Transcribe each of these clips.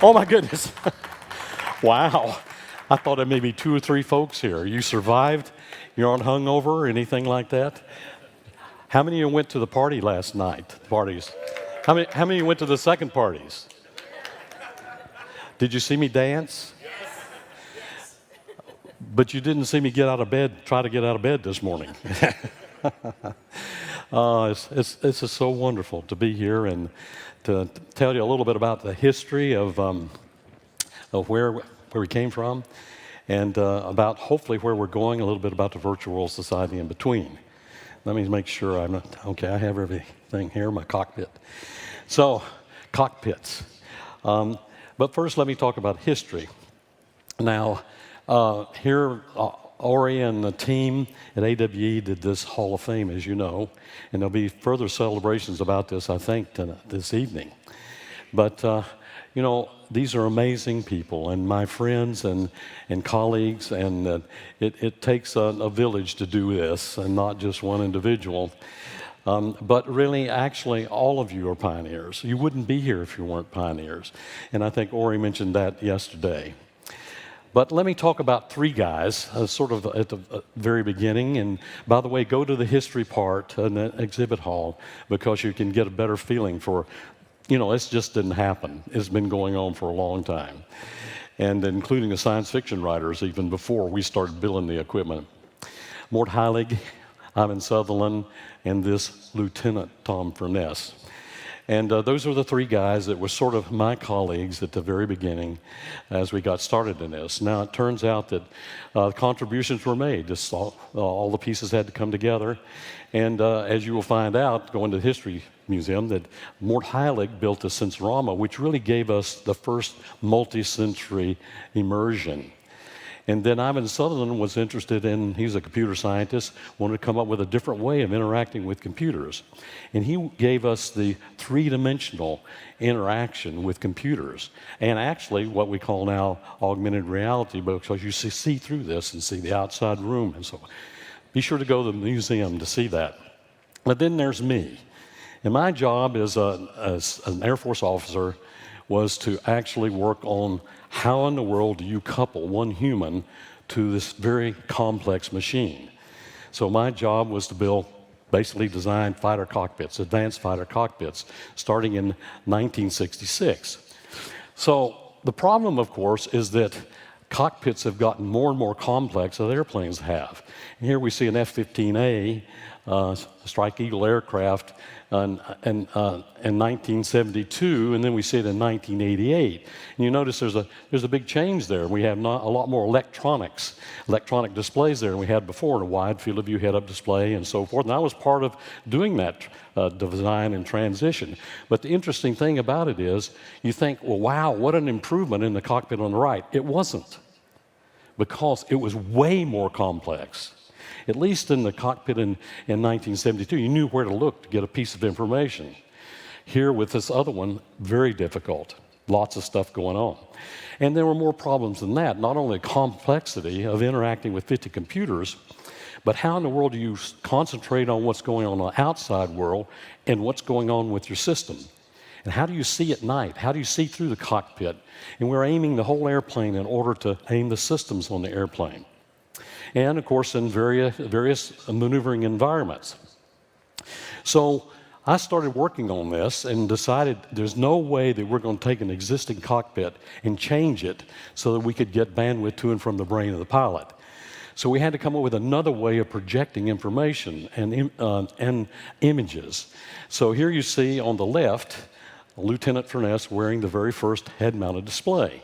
Oh my goodness. Wow. I thought there may be 2 or 3 folks here. You survived? You aren't hungover or anything like that? How many of you went to the party last night? Parties. How many went to the second parties? Did you see me dance? But you didn't see me try to get out of bed this morning. It's just so wonderful to be here and to tell you a little bit about the history of where we came from and about hopefully where we're going, a little bit about the virtual world society in between. Let me make sure I'm not, okay, I have everything here, my cockpit. So, cockpits. But first, let me talk about history. Now, here, Ori and the team at AWE did this Hall of Fame, as you know, and there'll be further celebrations about this, I think, this evening. But, these are amazing people, and my friends and colleagues, and it takes a village to do this, and not just one individual. But really, actually, all of you are pioneers. You wouldn't be here if you weren't pioneers. And I think Ori mentioned that yesterday. But let me talk about 3 guys, sort of at the very beginning. And by the way, go to the history part in the exhibit hall because you can get a better feeling for, this just didn't happen. It's been going on for a long time. And including the science fiction writers even before we started building the equipment. Mort Heilig, Ivan Sutherland, and this Lieutenant Tom Furness. And those are the 3 guys that were sort of my colleagues at the very beginning as we got started in this. Now, it turns out that contributions were made. Just all the pieces had to come together. And as you will find out, going to the History Museum, that Mort Heilig built a sensorama, which really gave us the first multi-sensory immersion. And then Ivan Sutherland was interested in, he's a computer scientist, wanted to come up with a different way of interacting with computers. And he gave us the 3-dimensional interaction with computers. And actually what we call now augmented reality, because you see through this and see the outside room and so on. Be sure to go to the museum to see that. But then there's me. And my job as an Air Force officer was to actually work on how in the world do you couple one human to this very complex machine. So my job was to basically design fighter cockpits, advanced fighter cockpits, starting in 1966. So the problem, of course, is that cockpits have gotten more and more complex as airplanes have. And here we see an F-15A, Strike Eagle aircraft in 1972, and then we see it in 1988. And you notice there's a big change there. We have a lot more electronic displays there than we had before, in a wide field of view head-up display and so forth. And I was part of doing that design and transition. But the interesting thing about it is, you think, well, wow, what an improvement in the cockpit on the right. It wasn't, because it was way more complex. At least in the cockpit in 1972, you knew where to look to get a piece of information. Here with this other one, very difficult. Lots of stuff going on. And there were more problems than that. Not only the complexity of interacting with 50 computers, but how in the world do you concentrate on what's going on in the outside world and what's going on with your system? And how do you see at night? How do you see through the cockpit? And we're aiming the whole airplane in order to aim the systems on the airplane. And, of course, in various maneuvering environments. So I started working on this and decided there's no way that we're going to take an existing cockpit and change it so that we could get bandwidth to and from the brain of the pilot. So we had to come up with another way of projecting information and images. So here you see on the left, Lieutenant Furness wearing the very first head-mounted display.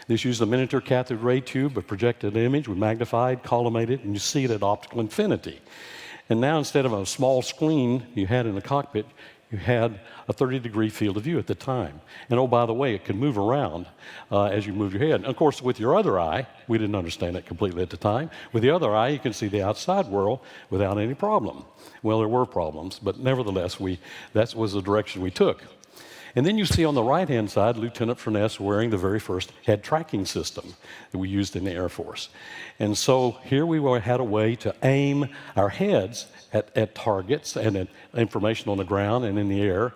This used a miniature cathode ray tube, a projected image with magnified, collimated, and you see it at optical infinity. And now instead of a small screen you had in the cockpit, you had a 30-degree field of view at the time. And oh, by the way, it could move around as you move your head. And of course, with your other eye, we didn't understand it completely at the time. With the other eye, you can see the outside world without any problem. Well, there were problems, but nevertheless, that was the direction we took. And then you see on the right-hand side, Lieutenant Furness wearing the very first head tracking system that we used in the Air Force. And so here we had a way to aim our heads at targets and at information on the ground and in the air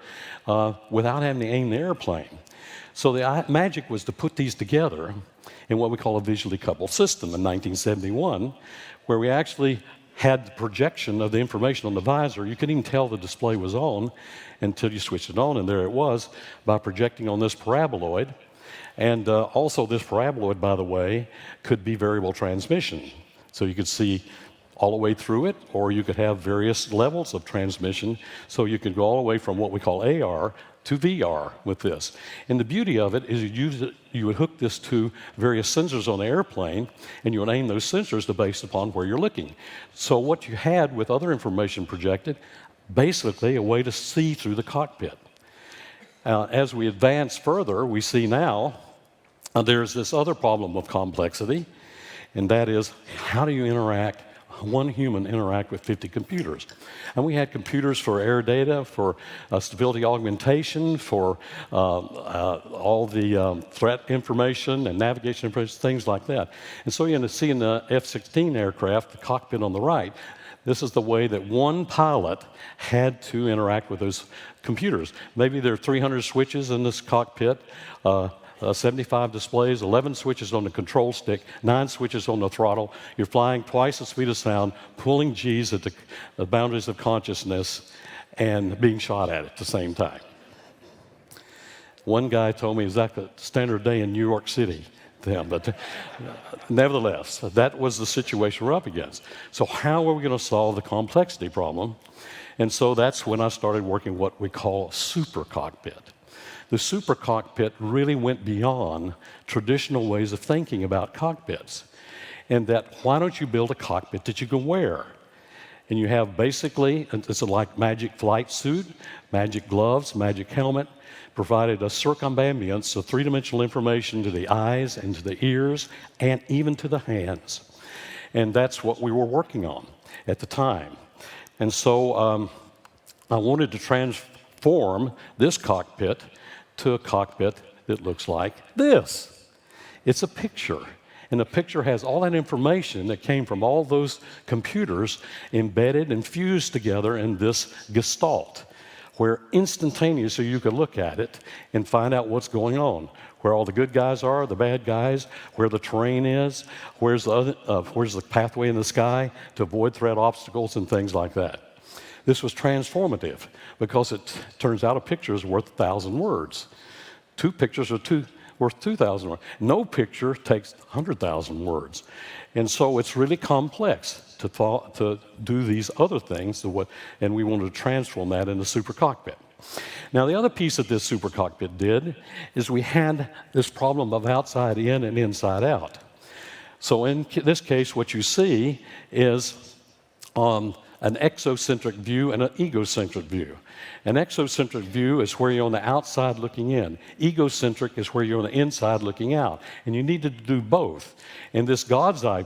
without having to aim the airplane. So the magic was to put these together in what we call a visually coupled system in 1971, where we actually had the projection of the information on the visor. You couldn't even tell the display was on until you switched it on, and there it was by projecting on this paraboloid. And also this paraboloid, by the way, could be variable transmission. So you could see all the way through it, or you could have various levels of transmission. So you could go all the way from what we call AR to VR with this. And the beauty of it is you would hook this to various sensors on the airplane, and you would aim those sensors based upon where you're looking. So what you had with other information projected, basically a way to see through the cockpit. As we advance further, we see now there's this other problem of complexity, and that is, how do you interact, one human interact with 50 computers? And we had computers for air data, for stability augmentation, for all the threat information and navigation information, things like that. And so you see in the F-16 aircraft, the cockpit on the right, this is the way that one pilot had to interact with those computers. Maybe there are 300 switches in this cockpit, 75 displays, 11 switches on the control stick, 9 switches on the throttle. You're flying twice the speed of sound, pulling G's at the boundaries of consciousness, and being shot at the same time. One guy told me it was like a standard day in New York City. But nevertheless, that was the situation we're up against. So how are we going to solve the complexity problem? And so that's when I started working what we call a super cockpit. The super cockpit really went beyond traditional ways of thinking about cockpits. And that, why don't you build a cockpit that you can wear? And you have basically, it's like magic flight suit, magic gloves, magic helmet, provided a circumambulance of three-dimensional information to the eyes and to the ears and even to the hands. And that's what we were working on at the time. And so I wanted to transform this cockpit to a cockpit that looks like this. It's a picture. And the picture has all that information that came from all those computers embedded and fused together in this gestalt, where instantaneously you could look at it and find out what's going on, where all the good guys are, the bad guys, where the terrain is, where's the pathway in the sky to avoid threat obstacles and things like that. This was transformative because it turns out a picture is worth 1,000 words. 2 pictures are worth 2,000 words. No picture takes 100,000 words. And so it's really complex to do these other things, and we wanted to transform that into Super Cockpit. Now, the other piece that this Super Cockpit did is we had this problem of outside in and inside out. So in this case, what you see is an exocentric view and an egocentric view. An exocentric view is where you're on the outside looking in. Egocentric is where you're on the inside looking out. And you needed to do both. And this God's Eye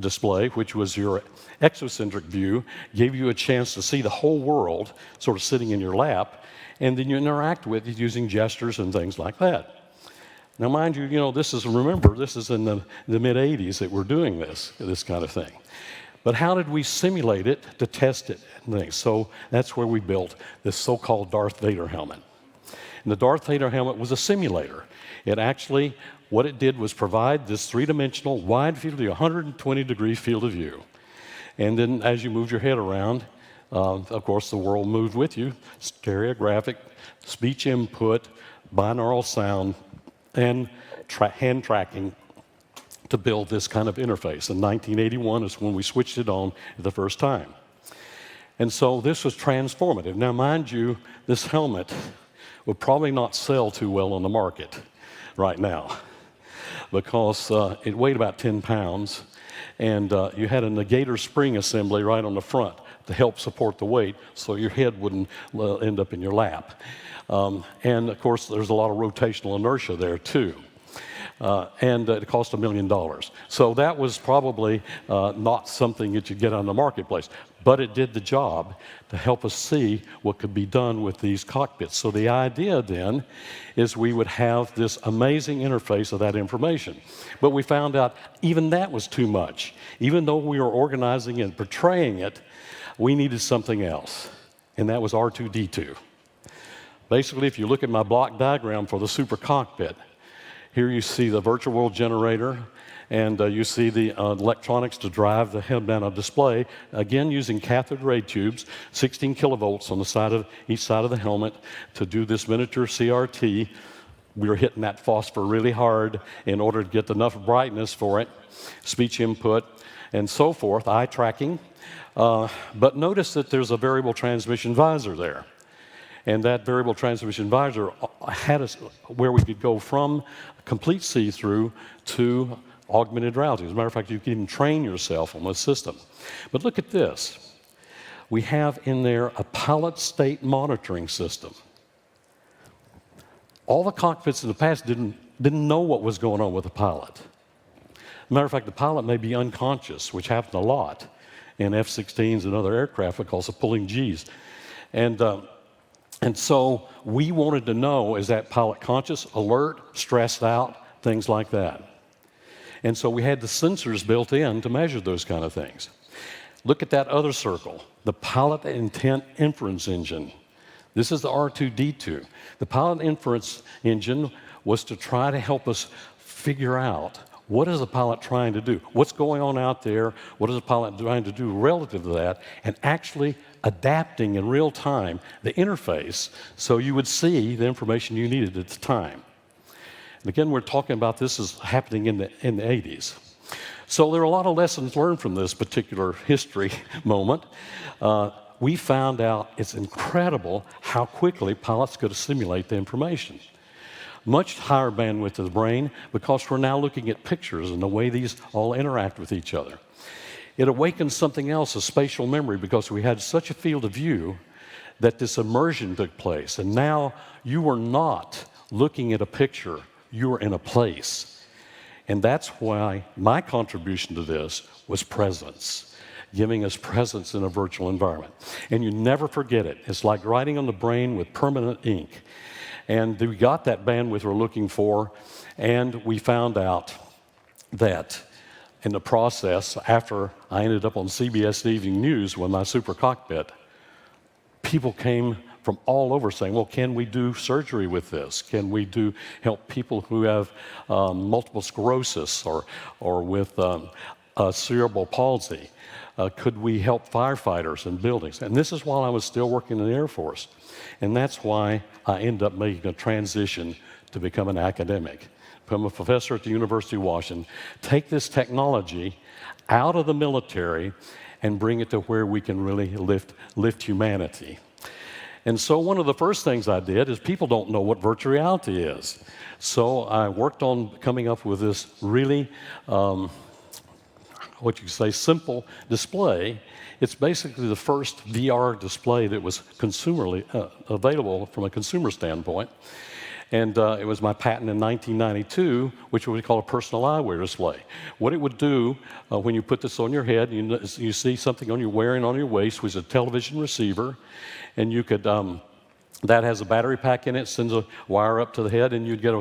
display, which was your exocentric view, gave you a chance to see the whole world sort of sitting in your lap, and then you interact with it using gestures and things like that. Now, mind you, this is in the mid-'80s that we're doing this kind of thing. But how did we simulate it to test it and things? So that's where we built this so-called Darth Vader helmet. And the Darth Vader helmet was a simulator. It actually, what it did was provide this three-dimensional wide field of view, 120-degree field of view. And then as you moved your head around, of course, the world moved with you, stereographic, speech input, binaural sound, and hand tracking to build this kind of interface. In 1981 is when we switched it on the first time. And so this was transformative. Now, mind you, this helmet would probably not sell too well on the market right now because it weighed about 10 pounds, and you had a negator spring assembly right on the front to help support the weight so your head wouldn't end up in your lap. And, of course, there's a lot of rotational inertia there, too. And it cost $1 million. So that was probably not something that you get on the marketplace. But it did the job to help us see what could be done with these cockpits. So the idea then is we would have this amazing interface of that information. But we found out even that was too much. Even though we were organizing and portraying it, we needed something else. And that was R2-D2. Basically, if you look at my block diagram for the Super Cockpit, here you see the virtual world generator, and you see the electronics to drive the head-mounted display, again using cathode ray tubes, 16 kilovolts on the side of each side of the helmet to do this miniature CRT. We were hitting that phosphor really hard in order to get enough brightness for it, speech input, and so forth, eye tracking. But notice that there's a variable transmission visor there. And that variable transmission visor had us where we could go from complete see-through to augmented reality. As a matter of fact, you can even train yourself on the system. But look at this. We have in there a pilot state monitoring system. All the cockpits in the past didn't know what was going on with the pilot. As a matter of fact, the pilot may be unconscious, which happened a lot in F-16s and other aircraft because of pulling Gs. And so we wanted to know, is that pilot conscious, alert, stressed out, things like that. And so we had the sensors built in to measure those kind of things. Look at that other circle, the pilot intent inference engine. This is the R2-D2. The pilot inference engine was to try to help us figure out what is the pilot trying to do? What's going on out there? What is the pilot trying to do relative to that? And actually adapting in real time the interface so you would see the information you needed at the time. And again, we're talking about this is happening in the 80s. So there are a lot of lessons learned from this particular history moment. We found out it's incredible how quickly pilots could assimilate the information. Much higher bandwidth of the brain because we're now looking at pictures and the way these all interact with each other. It awakens something else, a spatial memory, because we had such a field of view that this immersion took place. And now you were not looking at a picture, you were in a place. And that's why my contribution to this was presence, giving us presence in a virtual environment. And you never forget it. It's like writing on the brain with permanent ink. And we got that bandwidth we're looking for, and we found out that in the process, after I ended up on CBS Evening News with my Super Cockpit, people came from all over saying, well, can we do surgery with this? Can we help people who have multiple sclerosis or with cerebral palsy? Could we help firefighters in buildings? And this is while I was still working in the Air Force. And that's why I ended up making a transition to become an academic, become a professor at the University of Washington, take this technology out of the military and bring it to where we can really lift humanity. And so one of the first things I did is people don't know what virtual reality is. So I worked on coming up with this really what you could say, simple display. It's basically the first VR display that was consumerly available from a consumer standpoint. And it was my patent in 1992, which we call a personal eyewear display. What it would do when you put this on your head, you see something on your wearing on your waist, which is a television receiver, and you could that has a battery pack in it, sends a wire up to the head, and you'd get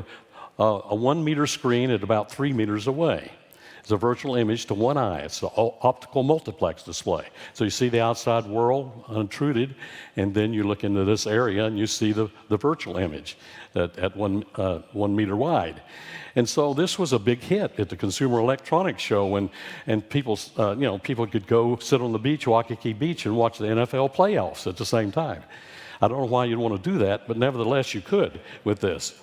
a 1 meter screen at about 3 meters away. It's a virtual image to one eye. It's an optical multiplex display. So you see the outside world unintruded, and then you look into this area and you see the virtual image at 1 meter wide. And so this was a big hit at the Consumer Electronics Show, and people could go sit on the beach, Waikiki Beach, and watch the NFL playoffs at the same time. I don't know why you'd want to do that, but nevertheless you could with this.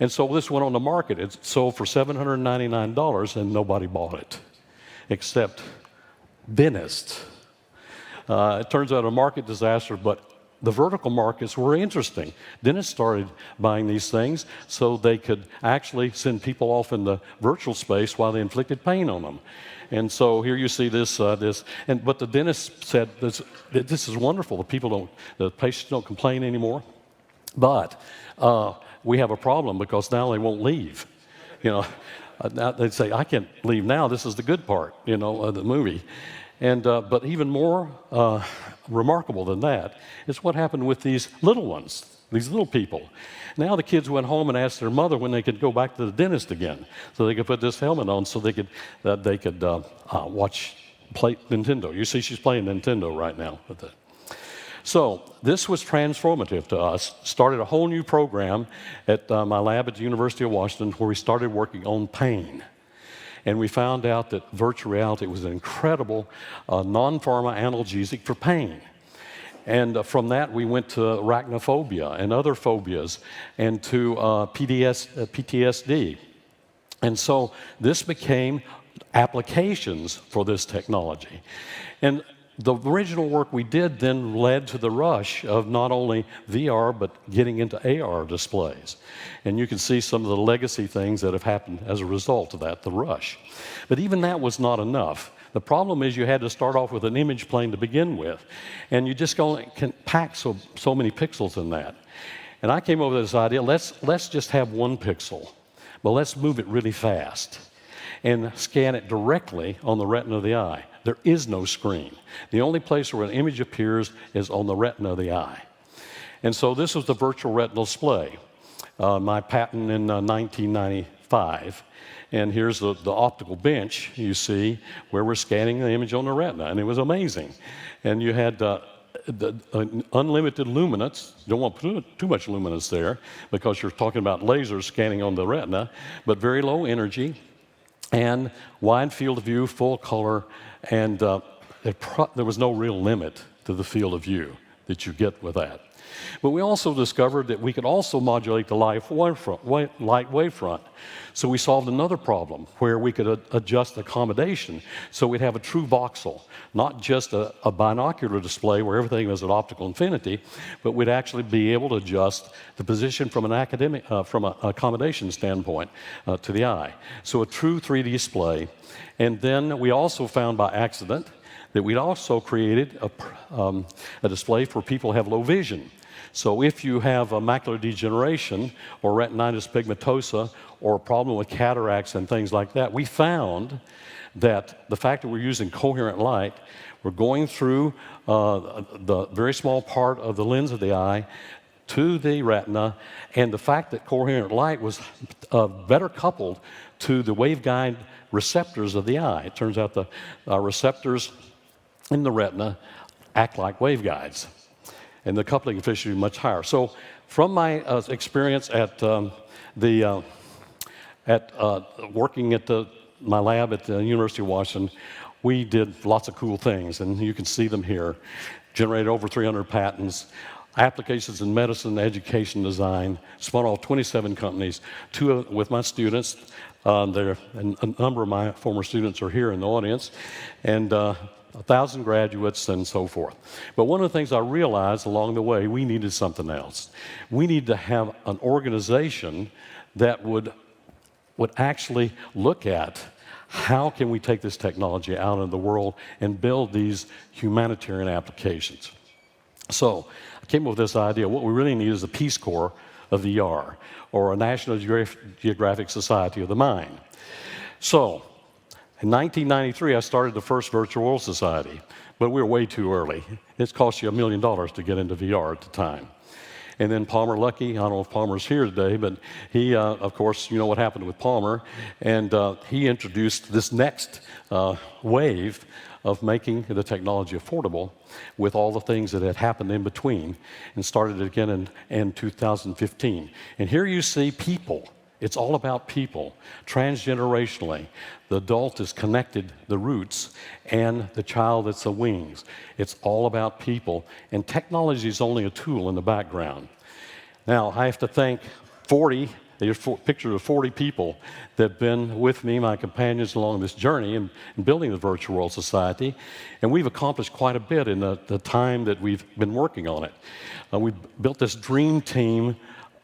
And so this went on the market. It sold for $799, and nobody bought it, except dentists. It turns out a market disaster, but the vertical markets were interesting. Dentists started buying these things so they could actually send people off in the virtual space while they inflicted pain on them. And so here you see this, but the dentist said, this is wonderful. The patients don't complain anymore, but we have a problem because now they won't leave. Now they'd say, I can't leave now. This is the good part, of the movie. And but even more remarkable than that is what happened with these little ones, these little people. Now the kids went home and asked their mother when they could go back to the dentist again, so they could put this helmet on, so they could play Nintendo. You see, she's playing Nintendo right now with it. So this was transformative to us. Started a whole new program at my lab at the University of Washington where we started working on pain. And we found out that virtual reality was an incredible non-pharma analgesic for pain. And from that, we went to arachnophobia and other phobias and to PTSD. And so this became applications for this technology. And the original work we did then led to the rush of not only VR, but getting into AR displays. And you can see some of the legacy things that have happened as a result of that, the rush. But even that was not enough. The problem is you had to start off with an image plane to begin with, and you just only can pack so many pixels in that. And I came up with this idea, let's just have one pixel, but let's move it really fast and scan it directly on the retina of the eye. There is no screen. The only place where an image appears is on the retina of the eye. And so this was the virtual retinal display, my patent in 1995. And here's the optical bench, you see, where we're scanning the image on the retina. And it was amazing. And you had the unlimited luminance. You don't want to put too much luminance there because you're talking about lasers scanning on the retina, but very low energy and wide field of view, full color, and there was no real limit to the field of view that you get with that. But we also discovered that we could also modulate the light wavefront. So we solved another problem where we could adjust accommodation so we'd have a true voxel, not just a binocular display where everything was at optical infinity, but we'd actually be able to adjust the position from an accommodation standpoint to the eye. So a true 3D display. And then we also found by accident that we'd also created a display for people who have low vision. So if you have a macular degeneration or retinitis pigmentosa or a problem with cataracts and things like that, we found that the fact that we're using coherent light, we're going through the very small part of the lens of the eye to the retina, and the fact that coherent light was better coupled to the waveguide receptors of the eye. It turns out the receptors in the retina act like waveguides, and the coupling efficiency is much higher. So from my experience at working at my lab at the University of Washington, we did lots of cool things, and you can see them here. Generated over 300 patents, applications in medicine, education, design, spun off 27 companies, two with my students. And a number of my former students are here in the audience, and 1,000 graduates and so forth. But one of the things I realized along the way, we needed something else. We need to have an organization that would actually look at how can we take this technology out into the world and build these humanitarian applications. So I came up with this idea. What we really need is a Peace Corps of VR, or a National Geographic Society of the Mind. So in 1993, I started the first Virtual World Society, but we were way too early. It's cost you $1 million to get into VR at the time. And then Palmer Luckey, I don't know if Palmer's here today, but he, of course, you know what happened with Palmer, and he introduced this next wave of making the technology affordable with all the things that had happened in between, and started it again in 2015. And here you see people. It's all about people, transgenerationally. The adult is connected, the roots, and the child, it's the wings. It's all about people, and technology is only a tool in the background. Now, I have to thank 40, there's pictures of 40 people that have been with me, my companions along this journey in building the Virtual World Society, and we've accomplished quite a bit in the time that we've been working on it. We've built this dream team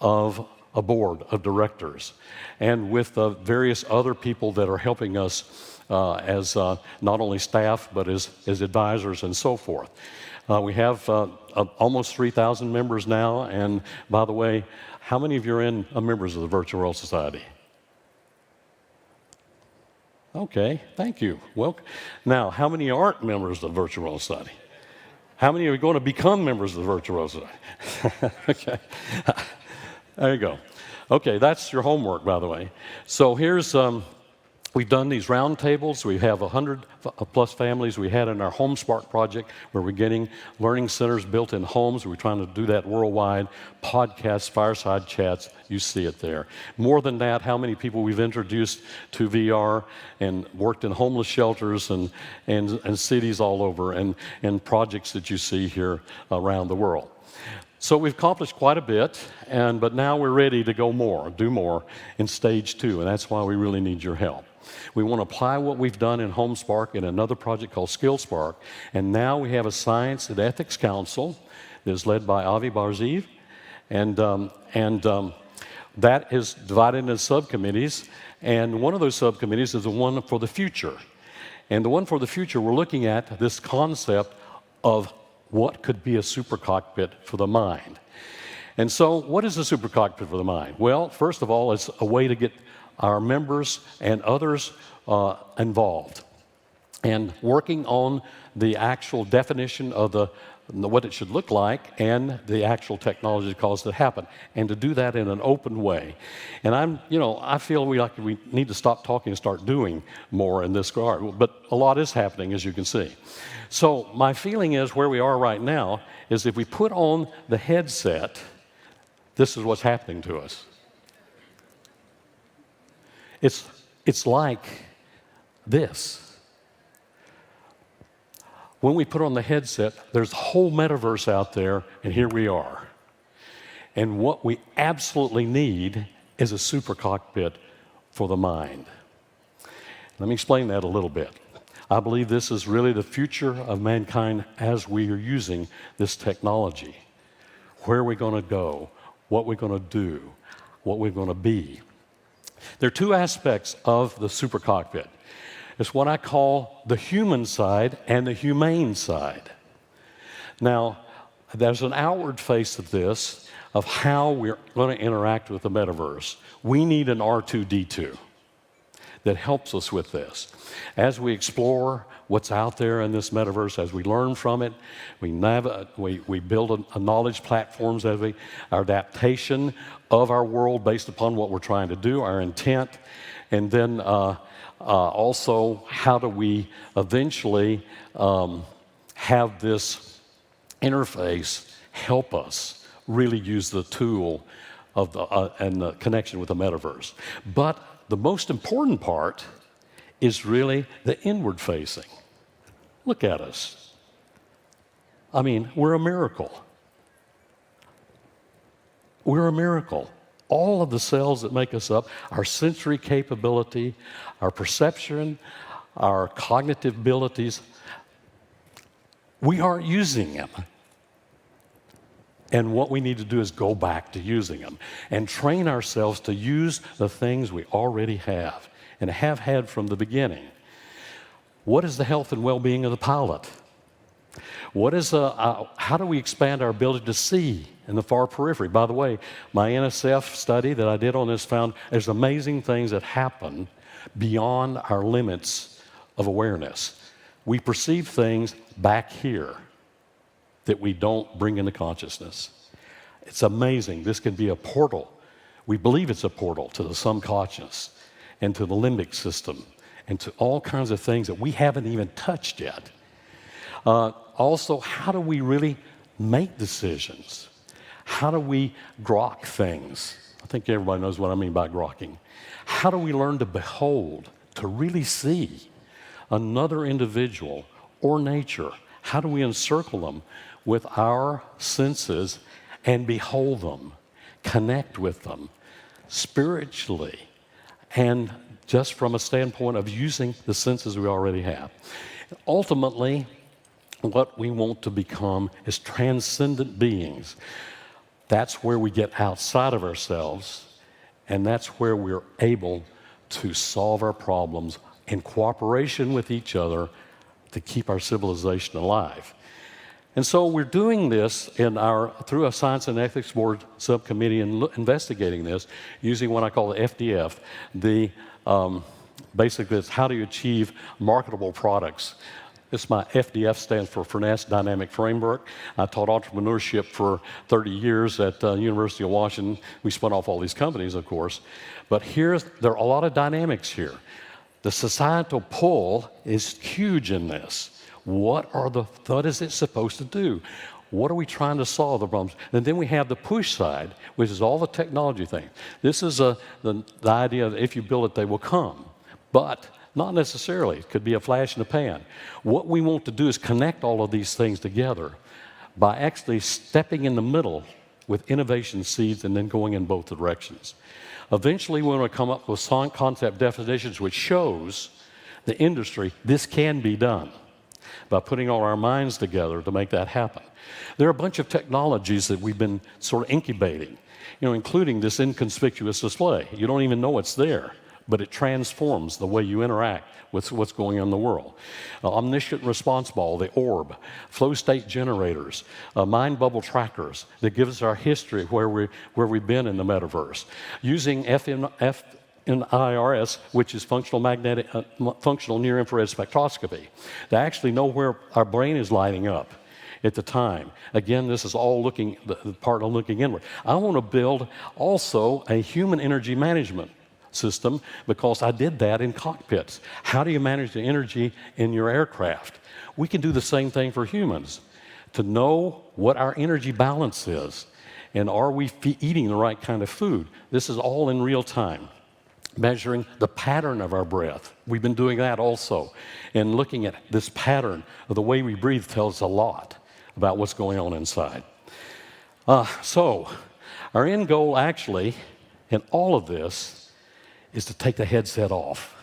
of a board of directors, and with various other people that are helping us as not only staff, but as advisors and so forth. We have almost 3,000 members now, and by the way, how many of you are members of the Virtual World Society? Okay, thank you. Well, now, how many aren't members of the Virtual World Society? How many are going to become members of the Virtual World Society? Okay. There you go. Okay, that's your homework, by the way. So here's We've done these round tables. We have 100 plus families we had in our Home Spark project, where we're getting learning centers built in homes. We're trying to do that worldwide. Podcasts, fireside chats, you see it there. More than that, how many people we've introduced to VR and worked in homeless shelters and cities all over, and projects that you see here around the world. So we've accomplished quite a bit, but now we're ready to go more, do more in stage 2, and that's why we really need your help. We want to apply what we've done in HomeSpark in another project called SkillSpark, and now we have a Science and Ethics Council that is led by Avi Barziv, and that is divided into subcommittees, and one of those subcommittees is the one for the future. And the one for the future, we're looking at this concept of what could be a super cockpit for the mind. And so what is a super cockpit for the mind? Well, first of all, it's a way to get our members and others involved and working on the actual definition of what it should look like and the actual technology that caused it to happen, and to do that in an open way. And I feel we need to stop talking and start doing more in this regard, but a lot is happening, as you can see. So my feeling is where we are right now is if we put on the headset, this is what's happening to us. It's like this. When we put on the headset, there's a whole metaverse out there, and here we are. And what we absolutely need is a super cockpit for the mind. Let me explain that a little bit. I believe this is really the future of mankind as we are using this technology. Where are we going to go? What we're going to do? What we're going to be? There are two aspects of the super cockpit. It's what I call the human side and the humane side. Now, there's an outward face of this, of how we're going to interact with the metaverse. We need an R2-D2 that helps us with this. As we explore what's out there in this metaverse, as we learn from it, we build a knowledge platforms, our adaptation of our world based upon what we're trying to do, our intent, and then also how do we eventually have this interface help us really use the tool of and the connection with the metaverse. But the most important part is really the inward facing. Look at us. I mean, we're a miracle. We're a miracle. All of the cells that make us up, our sensory capability, our perception, our cognitive abilities, we aren't using them. And what we need to do is go back to using them and train ourselves to use the things we already have and have had from the beginning. What is the health and well-being of the pilot? How do we expand our ability to see in the far periphery? By the way, my NSF study that I did on this found there's amazing things that happen beyond our limits of awareness. We perceive things back here that we don't bring into consciousness. It's amazing. This can be a portal. We believe it's a portal to the subconscious and to the limbic system and to all kinds of things that we haven't even touched yet. Also, how do we really make decisions? How do we grok things? I think everybody knows what I mean by grokking. How do we learn to behold, to really see another individual or nature? How do we encircle them with our senses and behold them, connect with them spiritually, and just from a standpoint of using the senses we already have? Ultimately, what we want to become is transcendent beings. That's where we get outside of ourselves, and that's where we're able to solve our problems in cooperation with each other to keep our civilization alive. And so we're doing this through a Science and Ethics Board subcommittee and investigating this using what I call the FDF. Basically, it's how do you achieve marketable products. My FDF stands for Furness Dynamic Framework. I taught entrepreneurship for 30 years at the University of Washington. We spun off all these companies, of course. But there are a lot of dynamics here. The societal pull is huge in this. What is it supposed to do? What are we trying to solve the problems? And then we have the push side, which is all the technology thing. This is the idea that if you build it, they will come. But not necessarily. It could be a flash in the pan. What we want to do is connect all of these things together by actually stepping in the middle with innovation seeds and then going in both directions. Eventually, we want to come up with concept definitions which shows the industry this can be done by putting all our minds together to make that happen. There are a bunch of technologies that we've been sort of incubating, including this inconspicuous display. You don't even know it's there, but it transforms the way you interact with what's going on in the world. Omniscient response ball, the orb, flow state generators, mind bubble trackers that give us our history of where we've been in the metaverse. Using FNIRS, which is functional near infrared spectroscopy, to actually know where our brain is lighting up at the time. Again, this is all the part of looking inward. I want to build also a human energy management system because I did that in cockpits. How do you manage the energy in your aircraft? We can do the same thing for humans to know what our energy balance is and are we eating the right kind of food. This is all in real time. Measuring the pattern of our breath. We've been doing that also. And looking at this pattern of the way we breathe tells us a lot about what's going on inside. So, our end goal actually in all of this is to take the headset off.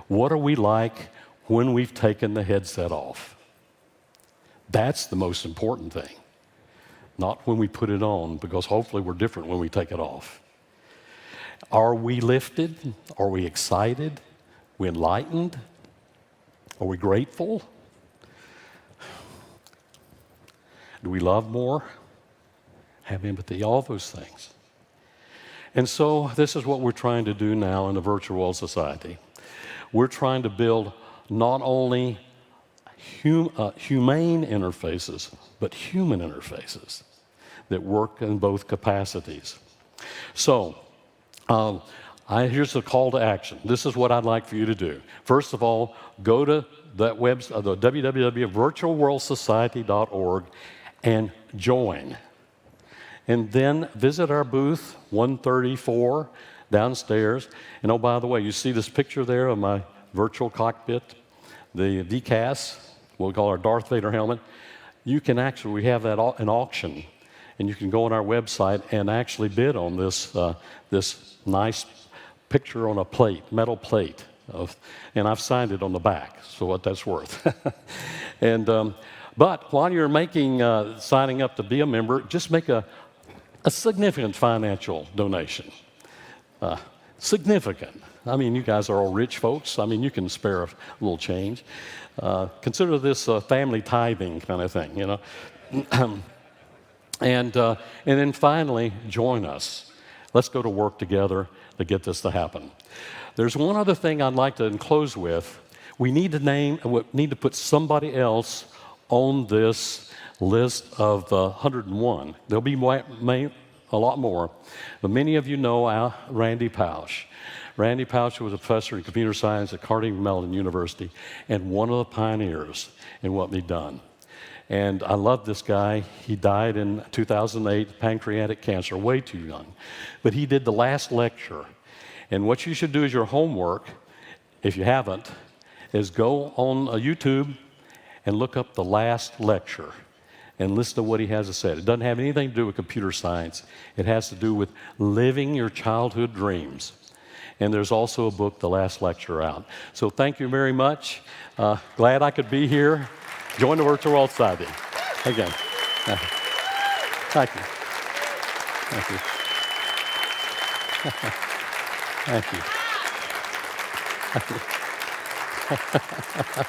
What are we like when we've taken the headset off? That's the most important thing. Not when we put it on, because hopefully we're different when we take it off. Are we lifted? Are we excited? Are we enlightened? Are we grateful? Do we love more? Have empathy? All those things. And so this is what we're trying to do now in the virtual world society. We're trying to build not only humane interfaces, but human interfaces that work in both capacities. So, here's the call to action. This is what I'd like for you to do. First of all, go to that website, the www.virtualworldsociety.org, and join. And then visit our booth 134 downstairs. And oh, by the way, you see this picture there of my virtual cockpit, the DCAS, we'll call our Darth Vader helmet. We have that in auction. And you can go on our website and actually bid on this nice picture on a metal plate. And I've signed it on the back, so what that's worth. But while you're signing up to be a member, just make a significant financial donation. Significant. I mean, you guys are all rich folks. I mean, you can spare a little change. Consider this family tithing kind of thing, And then finally, join us. Let's go to work together to get this to happen. There's one other thing I'd like to close with. We need to put somebody else on this list of 101. There'll be a lot more. But many of you know Randy Pausch. Randy Pausch was a professor in computer science at Carnegie Mellon University and one of the pioneers in what we've done. And I love this guy. He died in 2008, pancreatic cancer, way too young. But he did the last lecture. And what you should do as your homework, if you haven't, is go on YouTube and look up the last lecture and listen to what he has to say. It doesn't have anything to do with computer science. It has to do with living your childhood dreams. And there's also a book, The Last Lecture, out. So thank you very much. Glad I could be here. Join the Virtual World Society. Again. Thank you. Thank you. Thank you. Thank you.